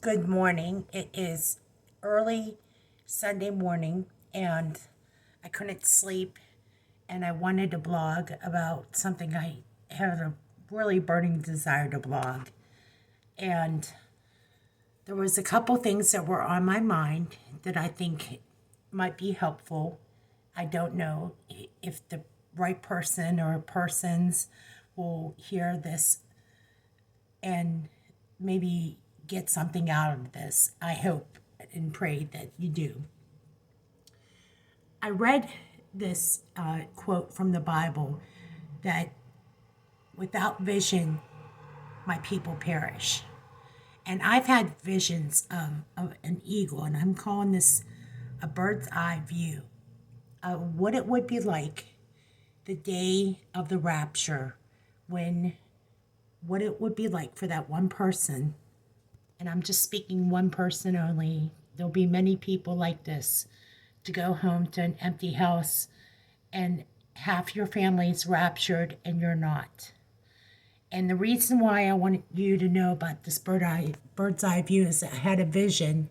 Good morning. It is early Sunday morning, and I couldn't sleep, and I wanted to blog about something I have a really burning desire to blog. And there was a couple things that were on my mind that I think might be helpful. I don't know if the right person or persons will hear this and maybe get something out of this. I hope and pray that you do. I read this quote from the Bible that without vision, my people perish. And I've had visions of an eagle, and I'm calling this a bird's eye view of what it would be like the day of the rapture, when what it would be like for that one person. And I'm just speaking one person only. There'll be many people like this, to go home to an empty house and half your family's raptured and you're not. And the reason why I want you to know about this bird's eye view is that I had a vision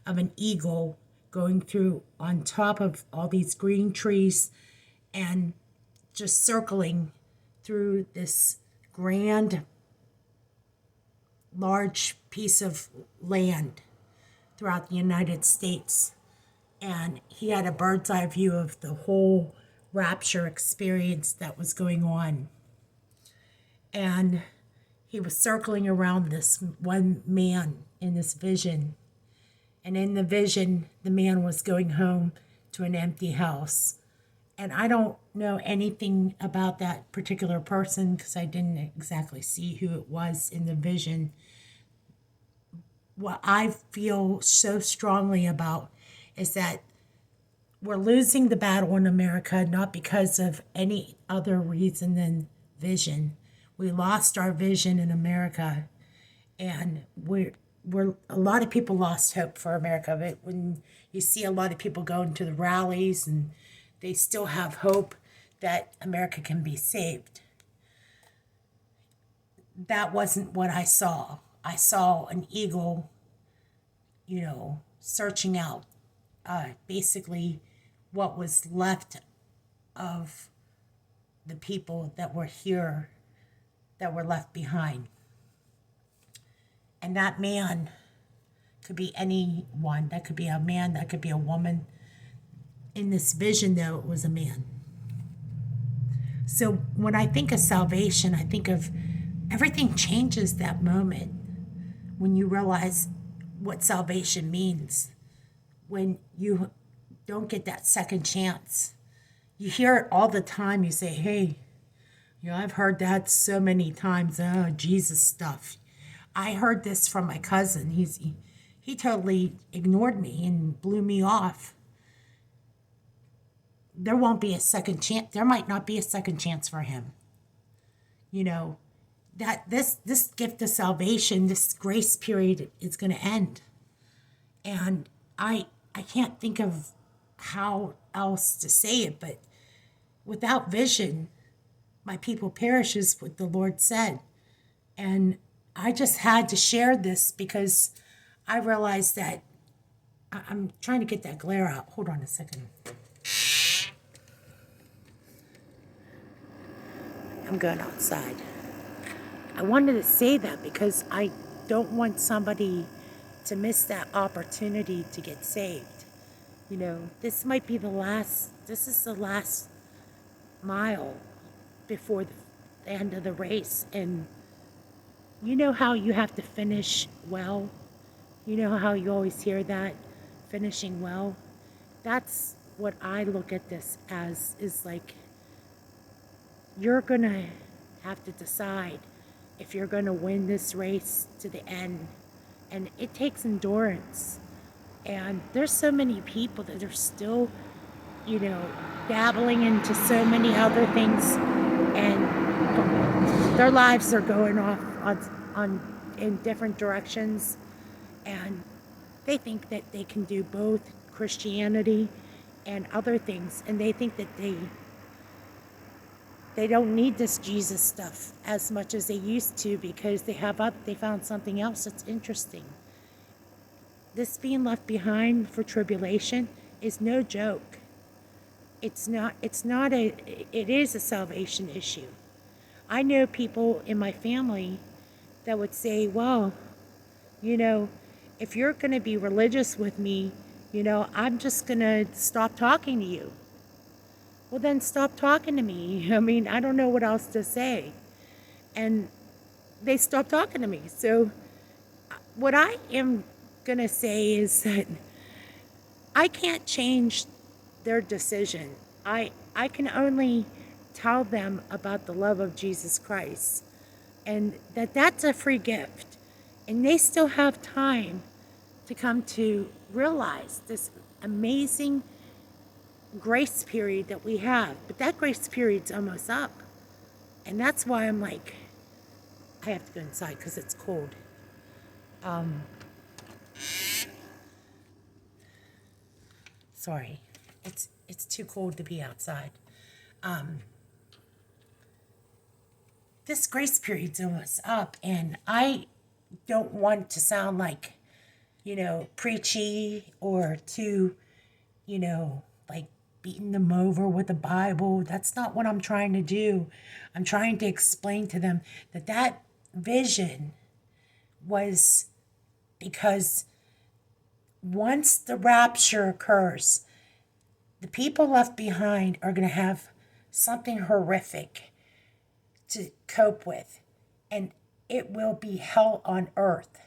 of an eagle going through on top of all these green trees and just circling through this grand, large piece of land throughout the United States. And he had a bird's eye view of the whole rapture experience that was going on. And he was circling around this one man in this vision. And in the vision, the man was going home to an empty house. And I don't know anything about that particular person because I didn't exactly see who it was in the vision. What I feel so strongly about is that we're losing the battle in America not because of any other reason than vision. We lost our vision in America, and we're a lot of people lost hope for America. But when you see a lot of people going to the rallies and they still have hope that America can be saved, that wasn't what I saw. I saw an eagle, searching out basically what was left of the people that were here, that were left behind. And that man could be anyone. That could be a man, that could be a woman. In this vision, though, it was a man. So when I think of salvation, I think of everything changes that moment when you realize what salvation means, when you don't get that second chance. You hear it all the time. You say, hey, I've heard that so many times. Oh, Jesus stuff. I heard this from my cousin. He totally ignored me and blew me off. There won't be a second chance. There might not be a second chance for him. That this gift of salvation, this grace period is going to end. And I can't think of how else to say it, but without vision, my people perish, is what the Lord said. And I just had to share this because I realized that I'm trying to get that glare out. Hold on a second. I'm going outside. I wanted to say that because I don't want somebody to miss that opportunity to get saved. This might be this is the last mile before the end of the race. And you know how you have to finish well? You know how you always hear that, finishing well? That's what I look at this as, is like, you're going to have to decide if you're going to win this race to the end. And it takes endurance. And there's so many people that are still, dabbling into so many other things, and their lives are going off on in different directions, and they think that they can do both Christianity and other things, and they think that they don't need this Jesus stuff as much as they used to because they found something else that's interesting. this being left behind for tribulation is no joke. It is a salvation issue. I know people in my family that would say, well, you know, if you're going to be religious with me, I'm just going to stop talking to you. Well, then stop talking to me. I mean, I don't know what else to say. And they stopped talking to me. So what I am going to say is that I can't change their decision. I can only tell them about the love of Jesus Christ and that's a free gift. And they still have time to come to realize this amazing grace period that we have. But that grace period's almost up. And that's why I'm like, I have to go inside because it's cold. Sorry. It's too cold to be outside. This grace period's almost up, and I don't want to sound like, preachy or too, like beating them over with the Bible. That's not what I'm trying to do. I'm trying to explain to them that vision was because once the rapture occurs, the people left behind are going to have something horrific to cope with, and it will be hell on earth.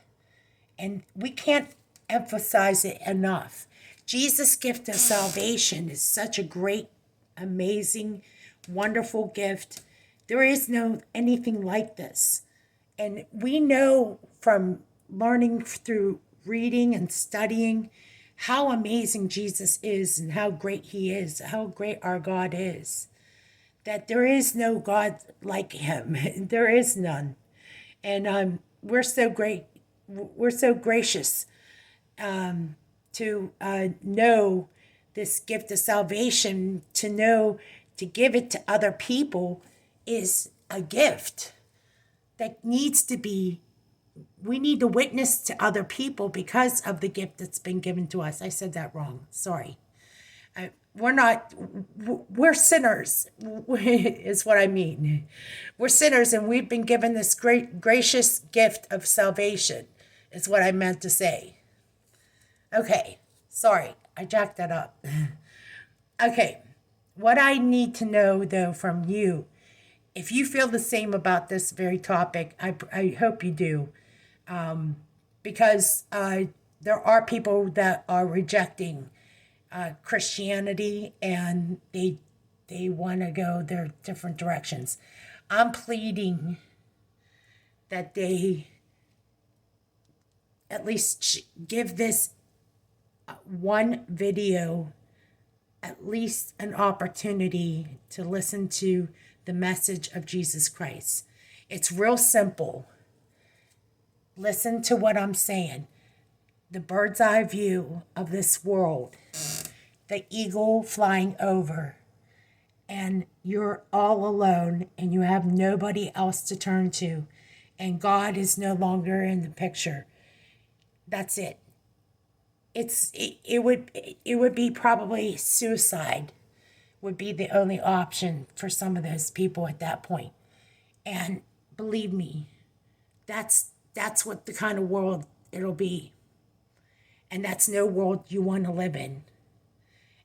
And we can't emphasize it enough. Jesus' gift of salvation is such a great, amazing, wonderful gift. There is no anything like this. And we know from learning through reading and studying how amazing Jesus is and how great he is, how great our God is, that there is no God like him. There is none. And we're so great. We're so gracious to know this gift of salvation, to give it to other people is a gift that we need to witness to other people because of the gift that's been given to us. I said that wrong. Sorry. We're sinners, is what I mean. We're sinners, and we've been given this great, gracious gift of salvation, is what I meant to say. Okay, sorry, I jacked that up. Okay, what I need to know, though, from you, if you feel the same about this very topic, I hope you do, because there are people that are rejecting Christianity, and they want to go their different directions. I'm pleading that they at least give this one video at least an opportunity to listen to the message of Jesus Christ. It's real simple. Listen to what I'm saying. The bird's eye view of this world, the eagle flying over, and you're all alone and you have nobody else to turn to, and God is no longer in the picture. That's it. It would be probably suicide would be the only option for some of those people at that point. And believe me, that's what the kind of world it'll be. And that's no world you want to live in.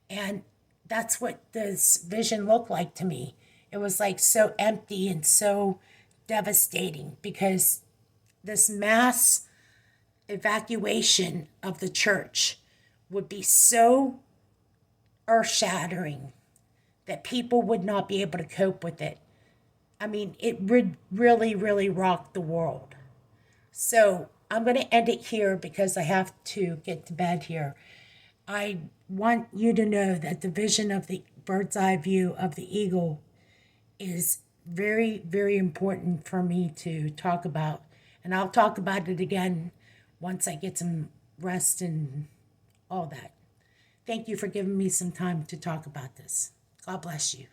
And that's what this vision looked like to me. It was like so empty and so devastating because this mass evacuation of the church would be so earth-shattering that people would not be able to cope with it. I mean, it would really, really rock the world. So I'm going to end it here because I have to get to bed here. I want you to know that the vision of the bird's eye view of the eagle is very, very important for me to talk about. And I'll talk about it again once I get some rest and all that. Thank you for giving me some time to talk about this. God bless you.